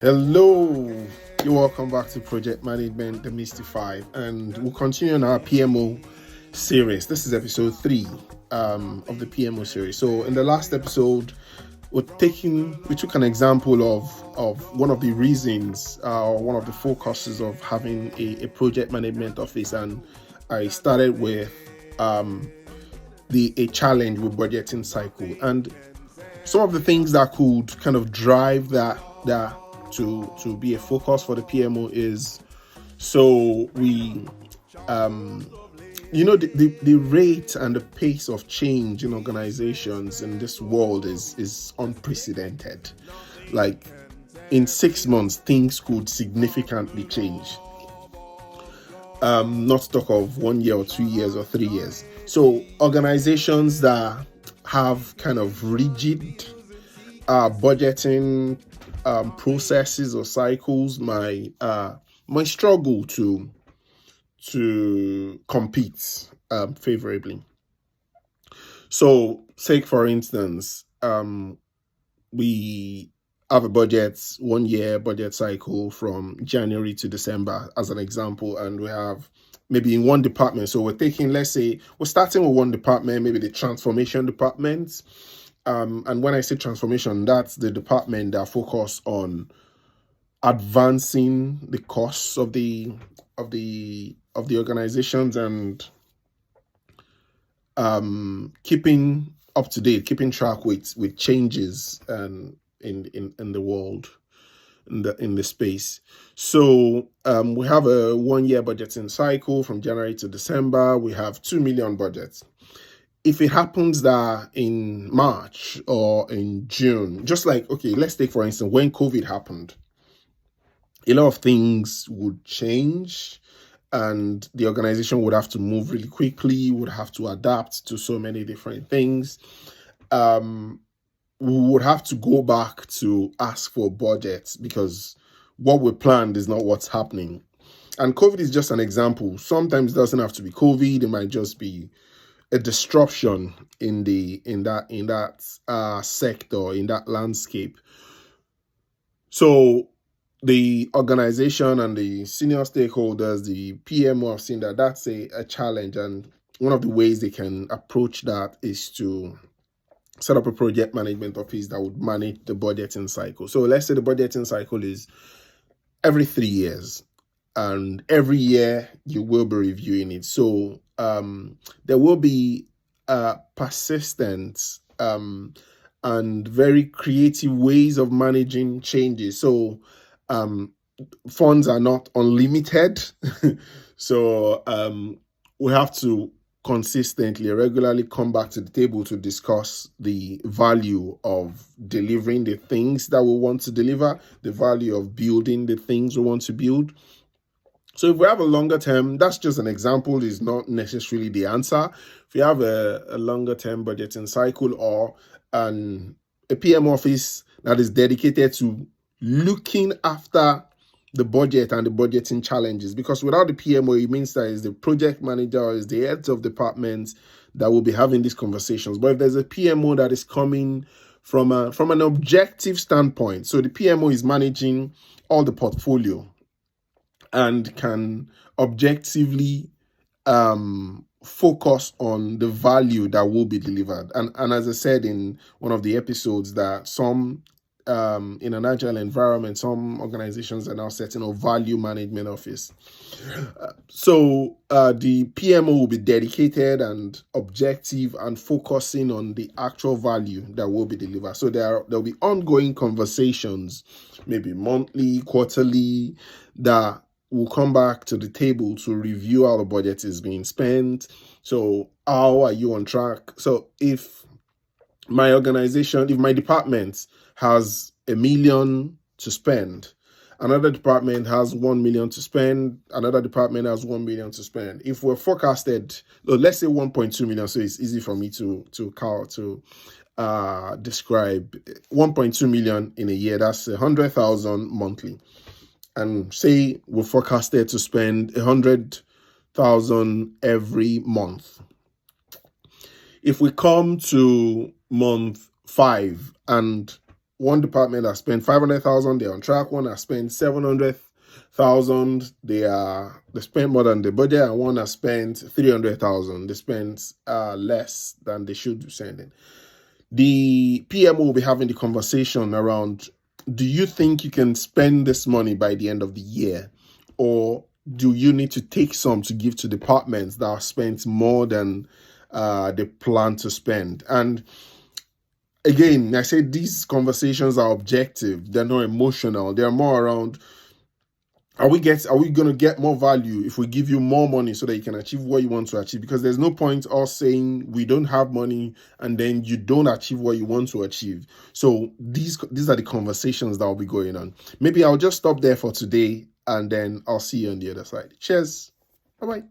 Hello, you're welcome back to Project Management Demystified, and we'll continue on our PMO series. This is episode 3 of the PMO series. So, in the last episode, we took an example of one of the reasons or one of the focuses of having a project management office, and I started with a challenge with budgeting cycle and some of the things that could kind of drive that to be a focus for the PMO is so we the rate and the pace of change in organizations in this world is unprecedented. Like in 6 months things could significantly change, not to talk of 1 year or 2 years or 3 years. So organizations that have kind of rigid budgeting processes or cycles might struggle to compete favorably. So, take for instance, we have a 1 year budget cycle from January to December as an example, and we have maybe in one department. So let's say we're starting with one department, maybe the transformation department. And when I say transformation, that's the department that focus on advancing the costs of the organizations and keeping up to date, keeping track with changes in the world, in the space. So we have a 1 year budgeting cycle from January to December. We have 2 million budgets. If it happens that in March or in June, just like, okay, let's take for instance, when COVID happened, a lot of things would change and the organization would have to move really quickly, would have to adapt to so many different things. We would have to go back to ask for budgets because what we planned is not what's happening. And COVID is just an example. Sometimes it doesn't have to be COVID, it might just be a disruption in that sector, in that landscape. So the organization and the senior stakeholders, the PMO, have seen that that's a challenge, and one of the ways they can approach that is to set up a project management office that would manage the budgeting cycle. So let's say the budgeting cycle is every 3 years, and every year you will be reviewing it. So there will be persistent and very creative ways of managing changes. So funds are not unlimited. So we have to consistently, regularly come back to the table to discuss the value of delivering the things that we want to deliver, the value of building the things we want to build. So if we have a longer term, that's just an example, is not necessarily the answer. If you have a longer term budgeting cycle or a PM office that is dedicated to looking after the budget and the budgeting challenges, because without the PMO, it means that it's the project manager or it's the heads of departments that will be having these conversations. But if there's a PMO that is coming from an objective standpoint, so the PMO is managing all the portfolio and can objectively focus on the value that will be delivered. And as I said in one of the episodes, that some in an agile environment, some organizations are now setting up value management office. So the PMO will be dedicated and objective and focusing on the actual value that will be delivered. So there'll be ongoing conversations, maybe monthly, quarterly, that will come back to the table to review how the budget is being spent. So how are you on track? So if my organization, if my department has $1 million to spend, another department has 1 million to spend, another department has 1 million to spend. If we're forecasted, let's say 1.2 million, so it's easy for me to describe 1.2 million in a year, that's 100,000 monthly. And say we're forecasted to spend 100,000 every month. If we come to month 5 and one department has spent 500,000, they're on track. One has spent 700,000, they spent more than the budget, and one has spent 300,000, they spent less than they should be sending. The PMO will be having the conversation around, do you think you can spend this money by the end of the year, or do you need to take some to give to departments that have spent more than they plan to spend? And again, I say these conversations are objective. They're not emotional. They're more around, are we going to get more value if we give you more money so that you can achieve what you want to achieve? Because there's no point us saying we don't have money and then you don't achieve what you want to achieve. So these are the conversations that will be going on. Maybe I'll just stop there for today, and then I'll see you on the other side. Cheers. Bye-bye.